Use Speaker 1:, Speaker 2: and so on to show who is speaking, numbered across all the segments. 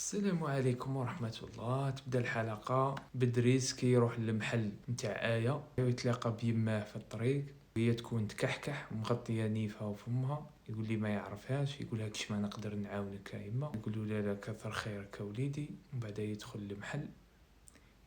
Speaker 1: السلام عليكم ورحمة الله. تبدا الحلقة بدريس كيروح للمحل نتاع آية ويتلاقى بيماه في الطريق، وهي تكون تكحكح مغطية نيفها وفمها. يقول لي ما يعرفهاش، يقول لها كش ما نقدر نعاونك يا يما. يقول له لا كثر خيرك يا وليدي. ومن بعد يدخل المحل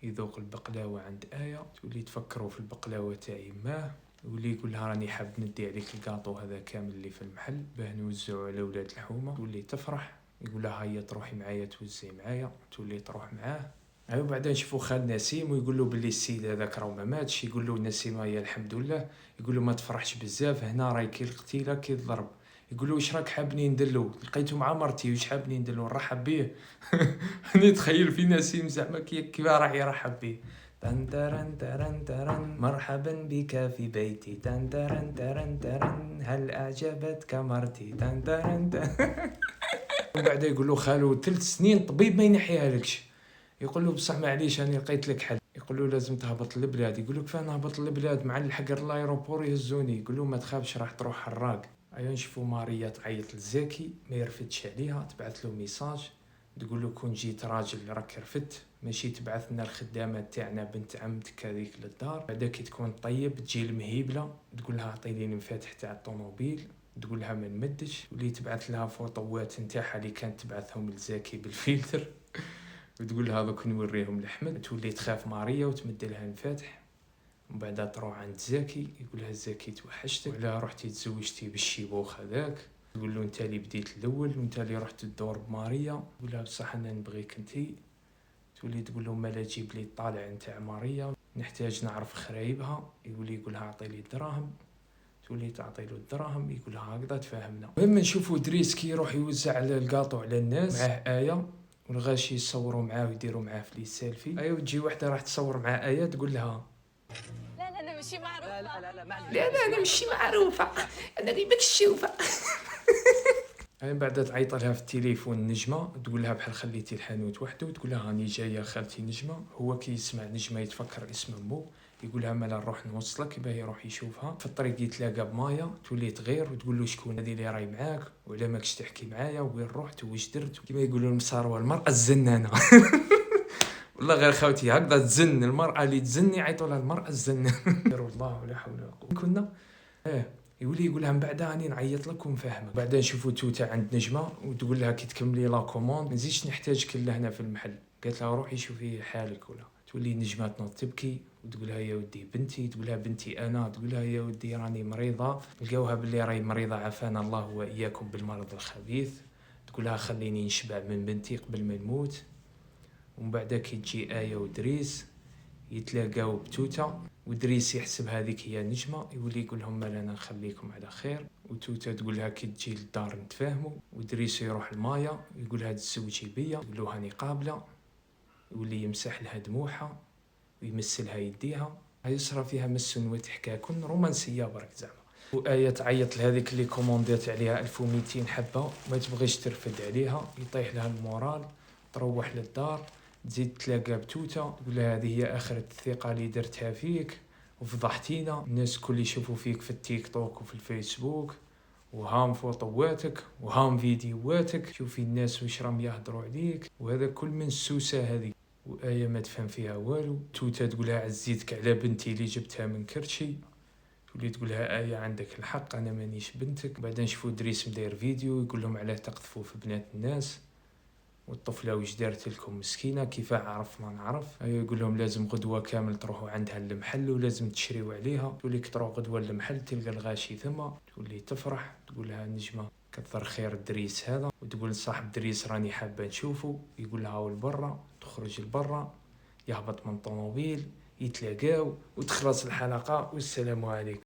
Speaker 1: يذوق البقلاوة عند آية، تولي تفكروا في البقلاوة تاع يماه. يقول لها راني حاب ندي عليك الكاطو هذا كامل اللي في المحل باه نوزعوا على ولاد الحومه. تولي تفرح، يقول لها هيا تروحي معايا توزعي معايا. تولي تروح معاه. ايوا بعدا نشوفوا خال نسيم ويقول له باللي السيد هذاك راه ما ماتش. يقول له نسيم هيا الحمد لله. يقول له ما تفرحش بزاف، هنا راهي كي القتيله كي الضرب. يقول له واش راك حابني ندلو؟ لقيته مع مرتي، واش حابني ندلو نرحب بيه؟ راني تخيل في نسيم زعما كيف راح يرحب بيه. تن ترن ترن ترن مرحبا بك في بيتي. تن ترن ترن ترن هل أعجبتك مرتي؟ تن ترن ترن. وبعد يقول له خالو 3 سنين طبيب ما ينحيها لكش. يقول له بصح معليش انا لقيت لك حل. يقول له لازم تهبط للبلاد. يقول له كيف نهبط للبلاد مع الحق الايروبور يهزوني. يقول له ما تخافش راح تروح حراق. ايوا نشوفوا ماريا تعيط لزاكي ما يرفدش عليها، تبعث له ميساج تقول له كون جيت راجل راك رفدت، ماشي تبعث لنا الخدامه تاعنا بنت عمتك هذيك للدار. بعدا كي تكون طيب تجي المهيبله تقول لها عطيني المفاتح تاع الطوموبيل، تقول لها ما نمدش. ولي تبعث لها فوطوات نتاعها اللي كانت تبعثهم لزاكي بالفلتر وتقول لها دوك نوريهم لحمد. تولي تخاف ماريا وتمد لها المفاتح. ومن بعد تروح عند زاكي، يقول لها زاكي توحشتك وعلاه رحتي تزوجتي بالشيبوخ هذاك. تقول له انت اللي بديت الاول وانت اللي رحت تدور بماريا. يقول لها بصح انا نبغيك انتي. تولي تقول له مالا جيب لي الطالع نتاع ماريا، نحتاج نعرف خرايبها. يقول لها اعطي لي الدراهم. تولي تعطي له الدراهم، يقول لها هكذا تفاهمنا. المهم نشوفوا دريس كي يروح يوزع على الكاطو على الناس معاه آية، والغاشي يصوروا معاه ويديروا معاه في لي سيلفي. ايوا تجي وحده راح تصور مع آية تقول لها
Speaker 2: لا انا ماشي معروفه.
Speaker 1: لا انا ماشي معروفه، انا اللي مكشوفه. من بعد تعيط لها في التليفون نجمه، تقول لها بحال خليتي الحانوت وحده، وتقول لها راني جايه خالتي نجمه. هو كي يسمع نجمه يتفكر اسم امه، يقول لها مالا نروح نوصلك باه يروح يشوفها. في الطريق يتلاقى بمايا، تولي تغير وتقول له شكون هذه اللي راهي معاك وعلاه ماكش تحكي معايا وين رحت واش درت. كيما يقولوا المساروه المراه الزنانه. والله غير خوتي هكذا تزن المراه اللي تزني يعيطوا لها المراه الزنانه. والله ولا حول ولا قوه. كنا يقول لها من بعد راني نعيط لك ونفهمك. بعدا نشوفوا توته عند نجمه وتقول لها كي تكملي لا كوموند ما نزيدش نحتاجك لهنا في المحل. قالت لها روحي شوفي حالك. ولا تولي نجمه تنوض تبكي وتقول لها يا ودي بنتي. تقول لها بنتي انا. تقول لها يا ودي راني مريضه، لقاوها باللي راهي مريضه عافانا الله واياكم بالمرض الخبيث. تقول لها خليني نشبع من بنتي قبل ما نموت. ومن بعد كي تجي آية ودريس يتلاقاو بتوته، ودريس يحسب هذيك هي نجمه. يولي يقول لهم مالا نخليكم على خير. وتوته تقول لها كي تجي للدار نتفاهموا. ودريس يروح لمايا يقول لها تزوجي بيا، تقول له هاني قابله. يولي يمسح لها دموعها ويمس لها يديها. هاي صرا فيها مس وتحكى كن رومانسيه برك زعما. وآية تعيط لهذيك اللي كوموندات عليها 1200 حبه ما تبغيش ترفد عليها. يطيح لها المورال، تروح للدار تزيد تلاقى بتوته تقول لها هذه هي اخرة الثقه اللي درتها فيك وفضحتينا. الناس كل يشوفوا فيك في التيك توك وفي الفيسبوك، وهام فوطواتك وهام فيديوهاتك، شوفي الناس واش راهم يهضروا عليك، وهذا كل من السوسه هذه. وآية ما تفهم فيها والو. توته تقول لها عزيتك على بنتي اللي جبتها من كرشي. تولي تقول لها آية عندك الحق انا مانيش بنتك. بعدين نشوفوا دريس مداير فيديو يقول لهم علاه تقذفوا في بنات الناس، والطفله واش دارت لكم مسكينه كيف عرف ما نعرف. يقول لهم لازم غدوه كامل تروحوا عندها للمحل ولازم تشريوا عليها. تولي تروح غدوه للمحل تلقى الغاشي ثم. تولي تفرح تقول لها نجمه كثر خير الدريس هذا، وتقول صاحب دريس راني حابه نشوفه. يقول لها لبرا، تخرج لبرا يهبط من طوموبيل يتلاقاو وتخلص الحلقه والسلام عليكم.